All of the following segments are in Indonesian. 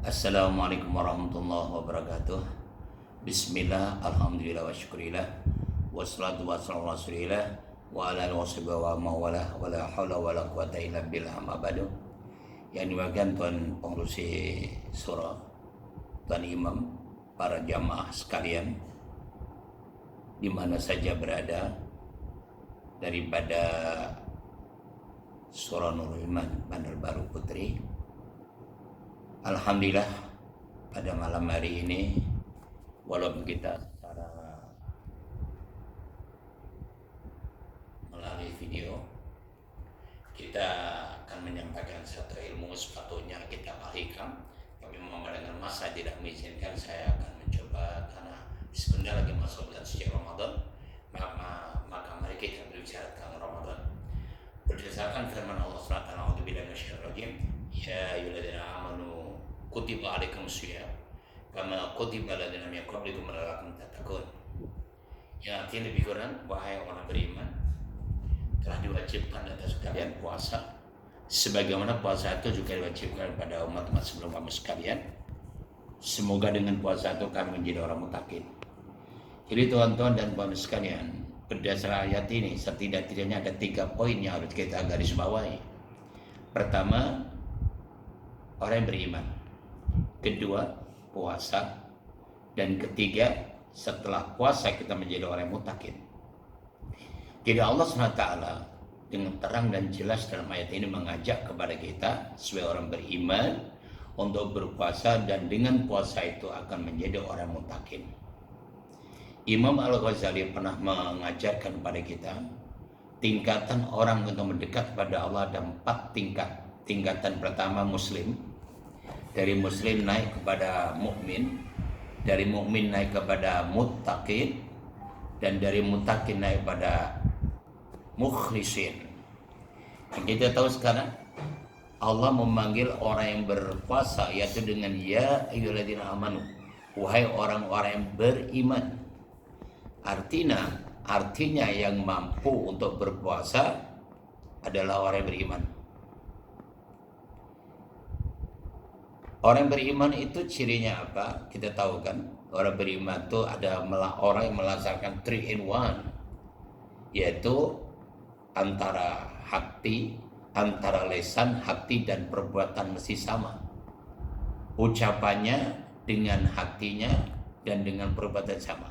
Assalamualaikum warahmatullahi wabarakatuh. Bismillah, alhamdulillah wa syukurillah. Wassalatu wassalamu ala rasulillah wa ala alihi washabihi wa mawalah wa la hawla wa la quwata illa billah amma ba'du. Yang dimuliakan Tuan Pengurusi Surah, Tuan Imam, para jamaah sekalian di mana saja berada, daripada Surah Nurul Iman Bandar Baru Putri. Alhamdulillah pada malam hari ini, walaupun kita secara melalui video, kita akan menyampaikan satu ilmu sepatutnya kita alihkan, tapi memang dengan masa tidak mengizinkan, saya akan mencoba karena sebentar lagi masuk bulan suci Ramadan, maka mari kita berbicara tentang Ramadan berdasarkan firman Allah SWT. A'udzubillahi minasyaitonir rajim. Ya ayyuhalladzina amanu kutiba alaikumusiyam kama kutiba alal ladzina min qablikum la'allakum tattaqun. Yang artinya lebih kurang, wahai orang beriman, telah diwajibkan atas kalian puasa sebagaimana puasa itu juga diwajibkan pada umat-umat sebelum kamu sekalian. Semoga dengan puasa itu kami menjadi orang mutakin. Jadi tuan-tuan dan puan sekalian, berdasar ayat ini setidak-tidaknya ada 3 poin yang harus kita garis bawahi. Pertama, orang yang beriman. Kedua, puasa. Dan ketiga, setelah puasa kita menjadi orang yang mutakin. Jadi Allah SWT dengan terang dan jelas dalam ayat ini mengajak kepada kita sebagai orang beriman untuk berpuasa, dan dengan puasa itu akan menjadi orang mutakin. Imam Al-Ghazali pernah mengajarkan kepada kita tingkatan orang untuk mendekat kepada Allah ada 4 tingkat. Tingkatan pertama muslim, dari muslim naik kepada mukmin, dari mukmin naik kepada muttaqin, dan dari muttaqin naik kepada mukhlisin. Kita tahu sekarang Allah memanggil orang yang berpuasa yaitu dengan ya ayyuhalladzina amanu, wahai orang-orang yang beriman. Artinya yang mampu untuk berpuasa adalah orang yang beriman. Orang beriman itu cirinya apa? Kita tahu kan, orang beriman itu ada orang yang melaksanakan 3 in 1, yaitu antara hati, antara lisan, hati dan perbuatan mesti sama. Ucapannya dengan hatinya dan dengan perbuatan sama.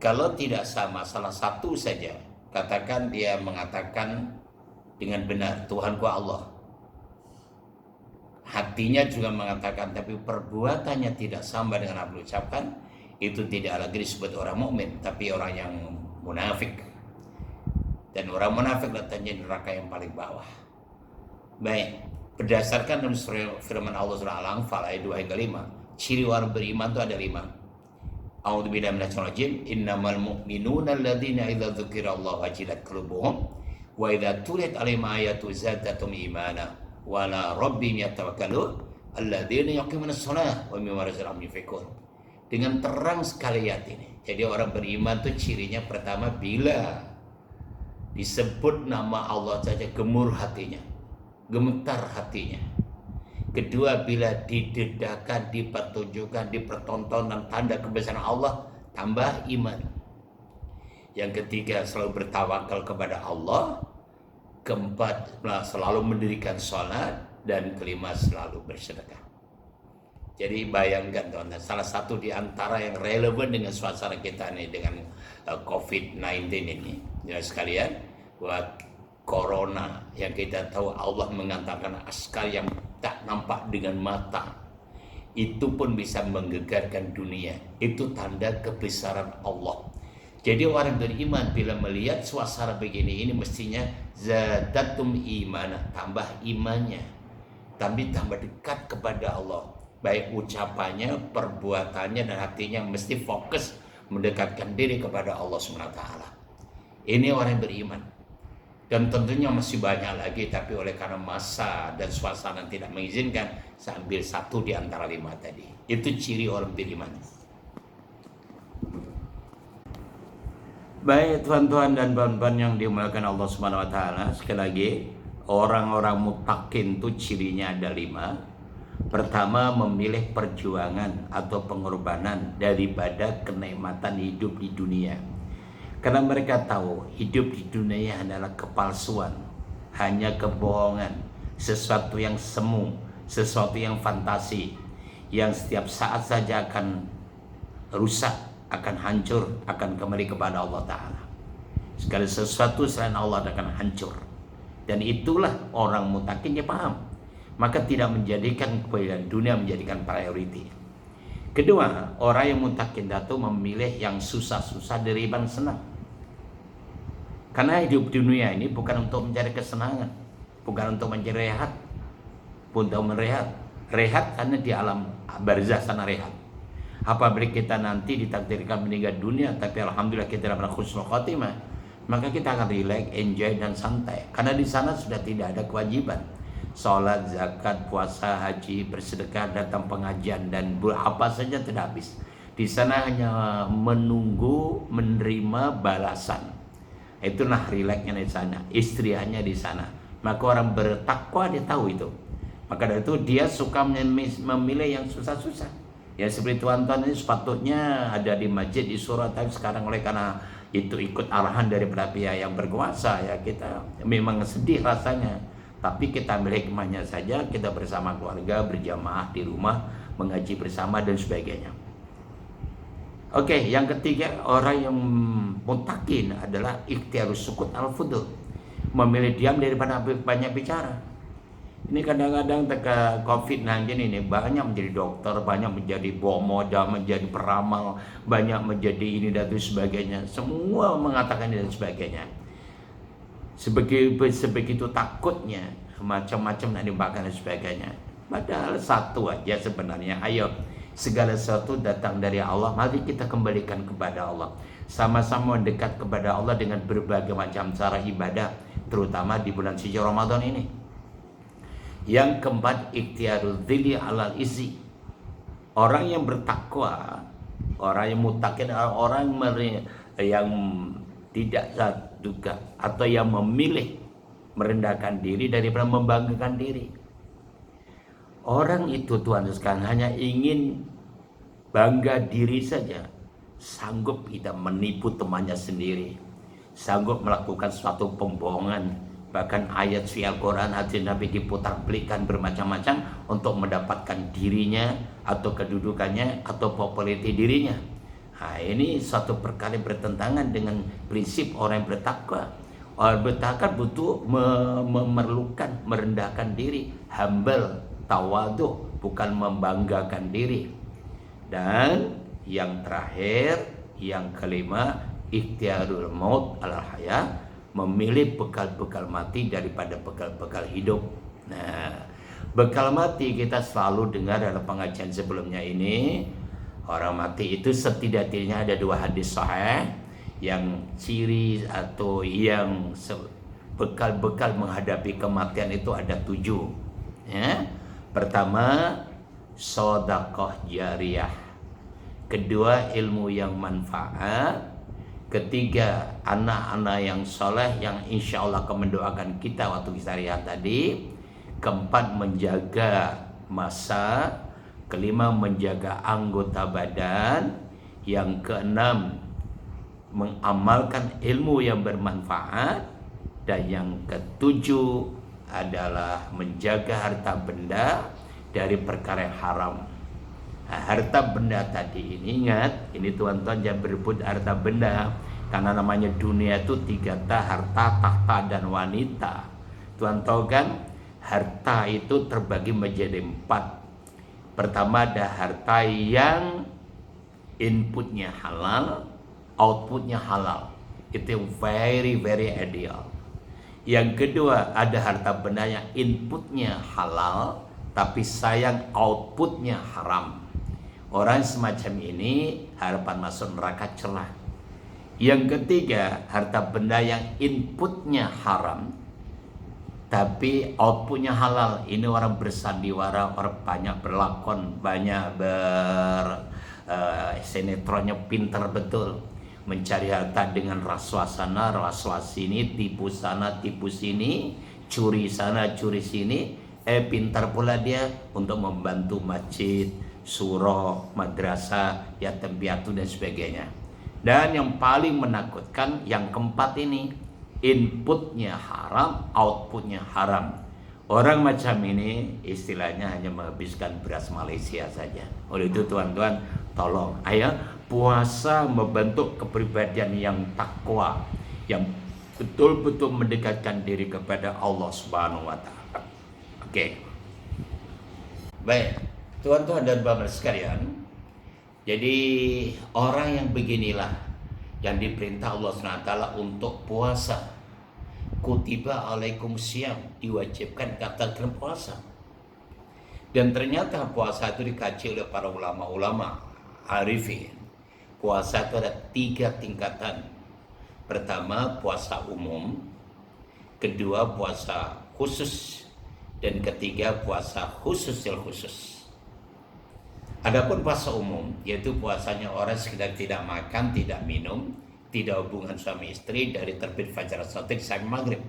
Kalau tidak sama, salah satu saja, katakan dia mengatakan dengan benar Tuhanku Allah, hatinya juga mengatakan tapi perbuatannya tidak sama dengan apa ucapkan, itu tidak lagi disebut orang mukmin, tapi orang yang munafik. Dan orang munafik letaknya di neraka yang paling bawah. Baik, berdasarkan dalam firman Allah surah Al-Anfal ayat 2 hingga 5, ciri orang beriman itu ada 5. A'udzubillahi minasyaitonir rajim. Innamal mu'minuna alladzina idza dzukirallahu wajilat qulubuhum wa idza tuliyat 'alaihim ayatu zadatum imana wa ala rabbihim yatawakkalun alladzina yuqimuna shalah wa mimma razaqnahum yunfiqun. Dengan terang sekali ayat ini. Jadi orang beriman itu cirinya pertama, bila disebut nama Allah saja gemur hatinya, gemetar hatinya. Kedua, bila didedahkan, dipertunjukkan, dipertontonkan tanda kebesaran Allah, tambah iman. Yang ketiga, selalu bertawakal kepada Allah. Keempat, selalu mendirikan sholat. Dan kelima, selalu bersedekah. Jadi bayangkan teman-teman, salah satu di antara yang relevan dengan suasana kita ini, dengan COVID-19 ini, ya sekalian, buat corona yang kita tahu Allah mengantarkan askar yang tak nampak dengan mata, itu pun bisa menggegarkan dunia. Itu tanda kebesaran Allah. Jadi orang beriman bila melihat suasana begini, ini mestinya zadatum imana, tambah imannya, tapi tambah dekat kepada Allah, baik ucapannya, perbuatannya, dan hatinya mesti fokus mendekatkan diri kepada Allah SWT. Ini orang yang beriman. Dan tentunya masih banyak lagi, tapi oleh karena masa dan suasana tidak mengizinkan, saya ambil 1 di antara 5 tadi. Itu ciri orang beriman. Baik tuan-tuan dan puan-puan yang dimuliakan Allah SWT, sekali lagi, orang-orang mutakin itu cirinya ada 5. Pertama, memilih perjuangan atau pengorbanan daripada kenikmatan hidup di dunia. Karena mereka tahu hidup di dunia adalah kepalsuan, hanya kebohongan, sesuatu yang semu, sesuatu yang fantasi, yang setiap saat saja akan rusak, akan hancur, akan kembali kepada Allah Ta'ala. Segala sesuatu selain Allah akan hancur. Dan itulah orang mutakin dia paham. Maka tidak menjadikan kebahagiaan dunia menjadikan priority. Kedua, orang yang mutakin datu memilih yang susah-susah daripada senang. Karena hidup dunia ini bukan untuk mencari kesenangan, bukan untuk mencari rehat, untuk merehat. Rehat karena di alam barzah sana rehat. Apabila kita nanti ditakdirkan meninggal dunia, tapi alhamdulillah kita dapat husnul khotimah, maka kita akan relax, enjoy dan santai. Karena di sana sudah tidak ada kewajiban. Sholat, zakat, puasa, haji, bersedekah, datang pengajian, dan apa saja tidak habis. Di sana hanya menunggu menerima balasan. Itulah relaxnya di sana, istrianya di sana. Maka orang bertakwa dia tahu itu. Maka dari itu dia suka memilih yang susah-susah. Ya seperti tuan-tuan ini sepatutnya ada di masjid di surah, tapi sekarang oleh karena itu ikut arahan daripada pihak yang berkuasa, ya kita memang sedih rasanya. Tapi kita ambil hikmahnya saja, kita bersama keluarga berjamaah di rumah, mengaji bersama dan sebagainya. Oke, yang ketiga, orang yang mutakin adalah ikhtiarus sukut al-fudul, memilih diam daripada banyak bicara. Ini kadang-kadang teka COVID-19 ini banyak menjadi dokter, banyak menjadi bomoda, menjadi peramal, banyak menjadi ini dan sebagainya. Semua mengatakan ini dan sebagainya. Sebegitu takutnya macam-macam dan dimakan dan sebagainya. Padahal satu aja sebenarnya. Ayo, segala sesuatu datang dari Allah, mari kita kembalikan kepada Allah. Sama-sama mendekat kepada Allah dengan berbagai macam cara ibadah, terutama di bulan suci Ramadan ini. Yang keempat, ikhtiarul dzilli alal izzi. Orang yang bertakwa, orang yang mutakin, orang yang tidak duga atau yang memilih merendahkan diri daripada membanggakan diri. Orang itu Tuhan sekalian hanya ingin bangga diri saja, sanggup tidak menipu temannya sendiri, sanggup melakukan suatu pembohongan, bahkan ayat suci Al-Quran hadis Nabi diputar belikan bermacam-macam untuk mendapatkan dirinya atau kedudukannya atau populariti dirinya. Nah, ini suatu perkara yang bertentangan dengan prinsip orang yang bertakwa. Orang bertakwa butuh memerlukan merendahkan diri, humble, tawadhu, bukan membanggakan diri. Dan yang terakhir, yang kelima, ikhtiarul maut alal haya, memilih bekal-bekal mati daripada bekal-bekal hidup. Nah, bekal mati kita selalu dengar dalam pengajian sebelumnya ini. Orang mati itu setidaknya ada 2 hadis sahih yang ciri atau yang bekal-bekal menghadapi kematian itu ada 7. Ya. Pertama, sedekah jariyah. Kedua, ilmu yang manfaat. Ketiga, anak-anak yang soleh yang insya Allah akan mendoakan kita waktu kita lihat tadi. Keempat, menjaga masa. Kelima, menjaga anggota badan. Yang keenam, mengamalkan ilmu yang bermanfaat. Dan yang ketujuh adalah menjaga harta benda dari perkara yang haram. Nah, harta benda tadi ini ingat, ini tuan-tuan jangan berebut harta benda, karena namanya dunia itu 3 harta, tahta dan wanita. Tuan tahu kan, harta itu terbagi menjadi 4. Pertama ada harta yang inputnya halal, outputnya halal. Itu yang very ideal. Yang kedua ada harta benda yang inputnya halal, tapi sayang outputnya haram. Orang semacam ini harapan masuk neraka celah. Yang ketiga, harta benda yang inputnya haram, tapi outputnya halal. Ini orang bersandiwara, orang banyak berlakon, banyak sinetronnya pinter betul. Mencari harta dengan rasuah sana, rasuah sini, tipu sana, tipu sini, curi sana, curi sini. Pintar pula dia untuk membantu masjid, surau, madrasah, yatim piatu dan sebagainya. Dan yang paling menakutkan yang keempat ini, inputnya haram, outputnya haram. Orang macam ini istilahnya hanya menghabiskan beras Malaysia saja. Oleh itu tuan-tuan, tolong ayo puasa membentuk kepribadian yang takwa, yang betul-betul mendekatkan diri kepada Allah Subhanahu wa taala. Oke. Baik, tuan-tuan dan bapak sekalian. Jadi orang yang beginilah yang diperintah Allah SWT untuk puasa. Kutiba alaikum siyam, diwajibkan katakan puasa. Dan ternyata puasa itu dikaji oleh para ulama-ulama arifin. Puasa itu ada 3 tingkatan. Pertama puasa umum, kedua puasa khusus, dan ketiga puasa khusus. Adapun puasa umum, yaitu puasanya orang sekedar tidak makan, tidak minum, tidak hubungan suami istri dari terbit fajar shadiq sampai maghrib.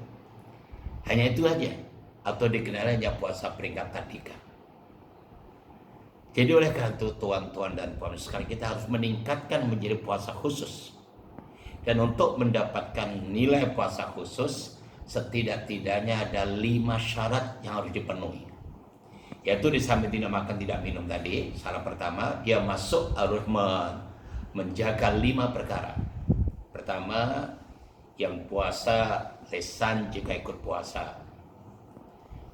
Hanya itu aja, atau dikenal hanya puasa peringkat 3. Jadi oleh karena itu tuan-tuan dan puan sekalian, kita harus meningkatkan menjadi puasa khusus. Dan untuk mendapatkan nilai puasa khusus, setidak-tidaknya ada 5 syarat yang harus dipenuhi. Yaitu di samping tidak makan tidak minum tadi, syarat pertama dia masuk harus menjaga 5 perkara. Pertama, yang puasa lisan jika ikut puasa,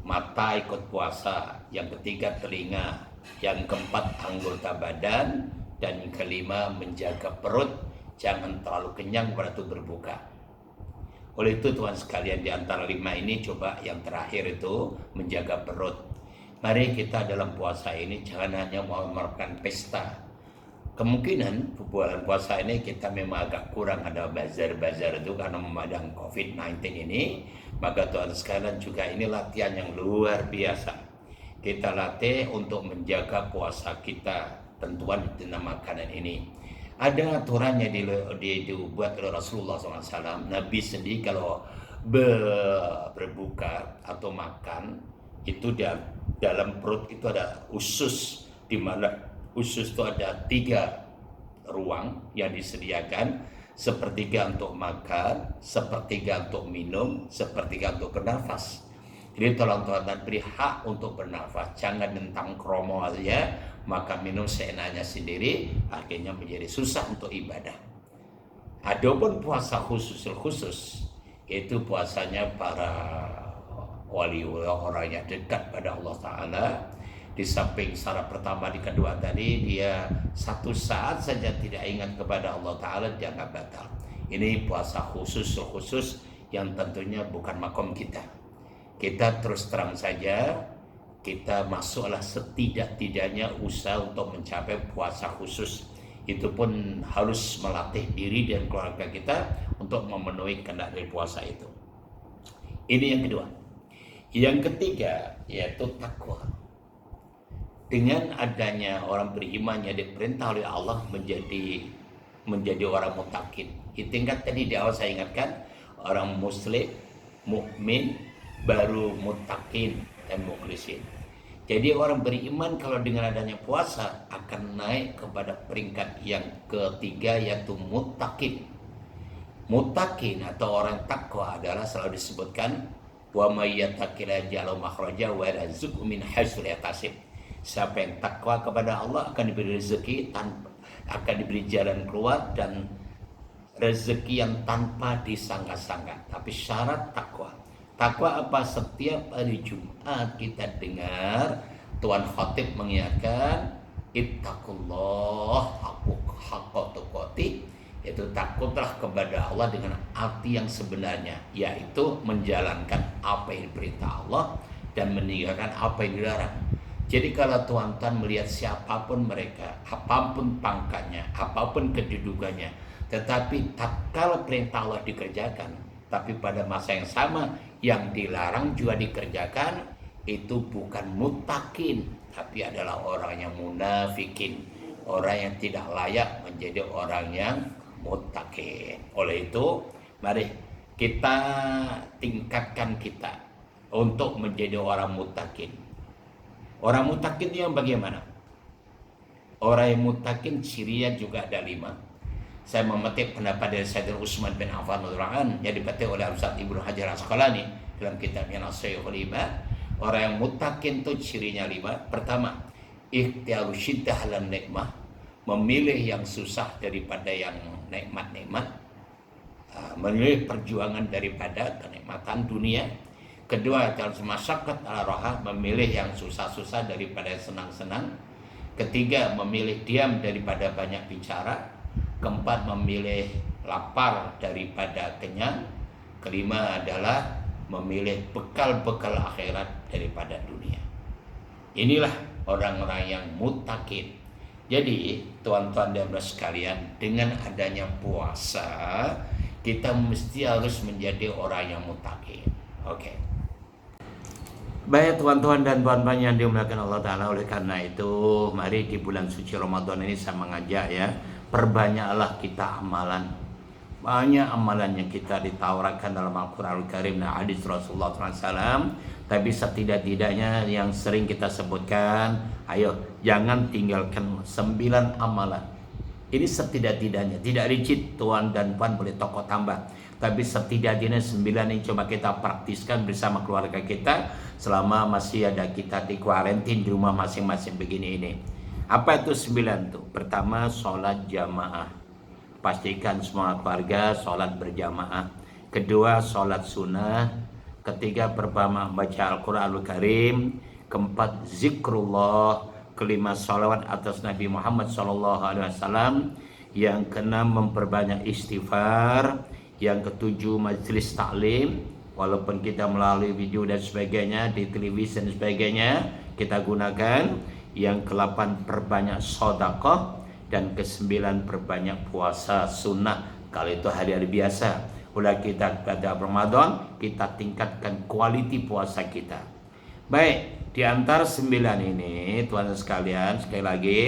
mata ikut puasa, yang ketiga telinga, yang keempat anggota badan, dan yang kelima menjaga perut, jangan terlalu kenyang pada waktu berbuka. Oleh itu tuan sekalian, di antara 5 ini coba yang terakhir itu menjaga perut. Mari kita dalam puasa ini jangan hanya mau melakukan pesta. Kemungkinan bulan puasa ini kita memang agak kurang ada bazar-bazar itu karena memadang COVID-19 ini. Maka tuan sekalian juga ini latihan yang luar biasa. Kita latih untuk menjaga puasa kita, tentuan tentang makanan ini. Ada aturannya dibuat oleh Rasulullah SAW. Nabi sendiri kalau berbuka atau makan itu dalam perut itu ada usus, di mana usus itu ada 3 ruang yang disediakan, sepertiga untuk makan, sepertiga untuk minum, sepertiga untuk bernafas. Jadi tolong tuan-tuan beri hak untuk bernafas, jangan tentang kromo aja, maka minum seenaknya sendiri, akhirnya menjadi susah untuk ibadah. Adapun puasa khusus, itu puasanya para waliullah, orang yang dekat pada Allah Ta'ala. Di samping syarat pertama di kedua tadi, dia 1 saat saja tidak ingat kepada Allah Ta'ala, dia nggak batal. Ini puasa khusus yang tentunya bukan makom kita. Kita terus terang saja, kita masuklah setidak-tidaknya usaha untuk mencapai puasa khusus. Itu pun harus melatih diri dan keluarga kita untuk memenuhi kehendak dari puasa itu. Ini yang kedua. Yang ketiga yaitu takwa. Dengan adanya orang beriman yang diperintah oleh Allah menjadi orang muttaqin. Itu tingkat tadi di awal saya ingatkan, orang muslim, mukmin, baru muttaqin dan mukhlisin. Jadi orang beriman kalau dengan adanya puasa akan naik kepada peringkat yang ketiga yaitu muttaqin. Muttaqin atau orang takwa adalah selalu disebutkan wa may yattaqilla yaj'al makhraja wa yarzuqhu min haitsu la yahtasib. Siapa yang takwa kepada Allah akan diberi rezeki akan diberi jalan keluar dan rezeki yang tanpa disangka-sangka. Tapi syarat takwa. Takwa apa? Setiap hari Jumat kita dengar Tuan Khatib mengingatkan ittaqullah haqqa tuqatih, yaitu takutlah kepada Allah dengan arti yang sebenarnya, yaitu menjalankan apa yang diperintah Allah dan meninggalkan apa yang dilarang. Jadi kalau tuan-tuan melihat siapapun mereka, apapun pangkatnya, apapun kedudukannya, tetapi tatkala perintah Allah dikerjakan, tapi pada masa yang sama yang dilarang juga dikerjakan, itu bukan muttaqin, tapi adalah orang yang munafikin, orang yang tidak layak menjadi orang yang muttaqin. Oleh itu, mari kita tingkatkan kita untuk menjadi orang mutakin. Orang mutakin yang bagaimana? Orang yang mutakin cirinya juga ada 5. Saya memetik pendapat dari Sayyidina Utsman bin Affan radhiyallahu anhu yang dipetik oleh Ustaz Ibnu Hajar Asqalani dalam kitabnya Nasihatul Ibad. Orang yang mutakin itu cirinya 5. Pertama, ikhtiaru syiddah lan nikmah, memilih yang susah daripada yang nikmat-nikmat, memilih perjuangan daripada kenikmatan dunia. Kedua, harus masyaqqat ala raha, memilih yang susah-susah daripada yang senang-senang. Ketiga, memilih diam daripada banyak bicara. Keempat, memilih lapar daripada kenyang. Kelima adalah memilih bekal-bekal akhirat daripada dunia. Inilah orang-orang yang muttaqin. Jadi, tuan-tuan dan sekalian, dengan adanya puasa, kita mesti harus menjadi orang yang muttaqin. Oke. Baik tuan-tuan dan puan-puan yang dimuliakan Allah Ta'ala, oleh karena itu mari di bulan suci Ramadan ini saya mengajak ya, perbanyaklah kita amalan. Banyak amalan yang kita ditawarkan dalam Al-Quranul Karim dan hadis Rasulullah SAW. Tapi setidak-tidaknya yang sering kita sebutkan, ayo jangan tinggalkan 9 amalan. Ini setidak-tidaknya, tidak rigid, tuan dan puan boleh tokoh tambah. Tapi setidaknya 9 ini coba kita praktiskan bersama keluarga kita selama masih ada kita di kuarantin di rumah masing-masing begini ini. Apa itu 9 tuh? Pertama, sholat jamaah. Pastikan semua keluarga sholat berjamaah. Kedua, sholat sunnah. Ketiga, pertama baca Al-Quranul Karim. Keempat, zikrullah. Kelima, sholawat atas Nabi Muhammad SAW. Yang keenam, memperbanyak istighfar. Yang ketujuh, majelis taklim. Walaupun kita melalui video dan sebagainya, di televisi dan sebagainya, kita gunakan. Yang ke-8, perbanyak sedekah. Dan ke-9, perbanyak puasa sunnah. Kalau itu hari-hari biasa. Udah kita pada Ramadan, kita tingkatkan kualiti puasa kita. Baik, di antara 9 ini, tuan sekalian, sekali lagi,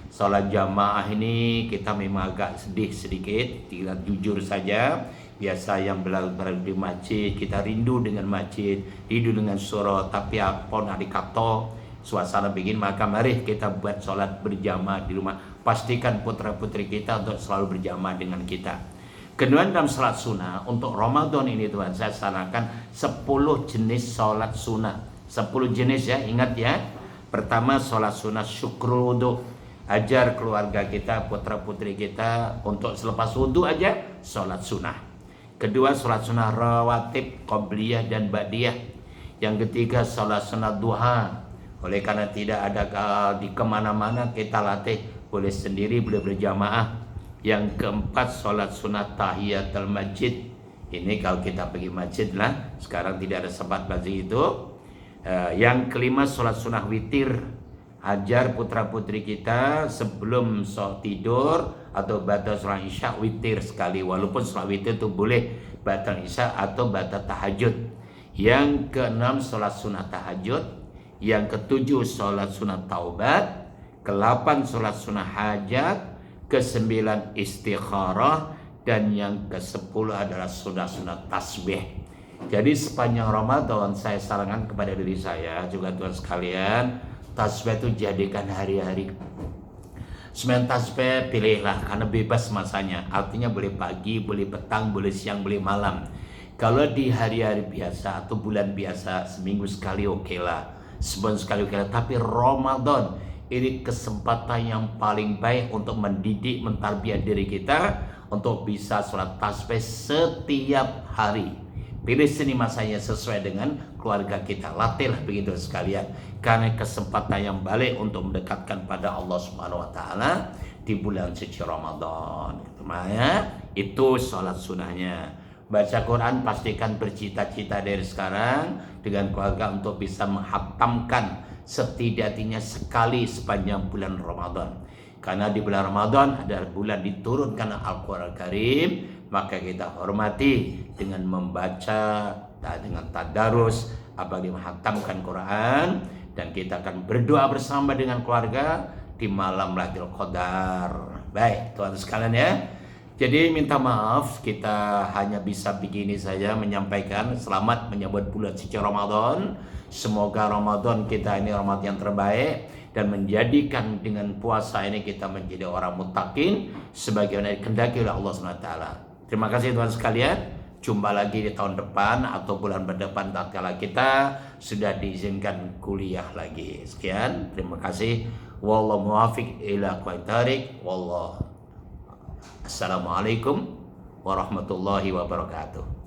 sholat jamaah ini kita memang agak sedih sedikit, kita jujur saja. Biasa yang berada di masjid, kita rindu dengan masjid, rindu dengan surau, tapi apapun hari kato, suasana begini, maka mari kita buat sholat berjamaah di rumah. Pastikan putra-putri kita untuk selalu berjamaah dengan kita. Kedua, dalam sholat sunnah, untuk Ramadan ini Tuhan, saya sarankan 10 jenis sholat sunnah. 10 jenis ya, ingat ya. Pertama, sholat sunnah syukur wudu. Ajar keluarga kita, putra-putri kita untuk selepas wudu aja sholat sunnah. Kedua, sholat sunnah rawatib, qobliyah dan ba'diyah. Yang ketiga, sholat sunnah duha. Oleh karena tidak ada di kemana-mana, kita latih, boleh sendiri, boleh berjamaah. Yang keempat, sholat sunnah tahiyatul masjid. Ini kalau kita pergi masjid lah, sekarang tidak ada sempat masjid itu. Yang kelima, sholat sunnah witir. Ajar putra-putri kita sebelum tidur atau batal sholat isya witir sekali. Walaupun sholat witir itu boleh batal isya atau batal tahajud. Yang keenam, sholat sunnah tahajud. Yang ketujuh, sholat sunnah taubat. Ke-8, sholat sunnah hajat. Ke-9, istikharah. Dan yang ke-10 adalah sunnah tasbih. Jadi sepanjang Ramadan saya sarankan kepada diri saya juga tuan sekalian, tasbih itu jadikan hari-hari. Sembilan tasbih pilihlah karena bebas masanya. Artinya boleh pagi, boleh petang, boleh siang, boleh malam. Kalau di hari-hari biasa atau bulan biasa seminggu sekali oke lah, sebulan sekali oke lah. Tapi Ramadan ini kesempatan yang paling baik untuk mendidik, mentarbiat diri kita untuk bisa sholat tasbih setiap hari. Pilih seni masanya sesuai dengan keluarga kita. Latihlah begitu sekalian. Karena kesempatan yang baik untuk mendekatkan pada Allah Subhanahu wa taala di bulan suci Ramadan. Itu sholat sunnahnya. Baca Quran pastikan bercita-cita dari sekarang dengan keluarga untuk bisa menghatamkan setidaknya sekali sepanjang bulan Ramadan. Karena di bulan Ramadan adalah bulan diturunkan Al-Quran Karim, maka kita hormati dengan membaca, dengan tadarus, apalagi menghatamkan Quran, dan kita akan berdoa bersama dengan keluarga di malam Lailatul Qadar. Baik, tuan sekalian ya. Jadi minta maaf, kita hanya bisa begini saja menyampaikan selamat menyambut bulan suci Ramadan. Semoga Ramadan kita ini Ramadan yang terbaik dan menjadikan dengan puasa ini kita menjadi orang muttaqin sebagaimana dikehendaki oleh Allah SWT. Terima kasih Tuhan sekalian. Jumpa lagi di tahun depan atau bulan berdepan tatkala kita sudah diizinkan kuliah lagi. Sekian, terima kasih. Wallahu muwaffiq ila aqwamit thoriq. Wallahu Assalamualaikum warahmatullahi wabarakatuh.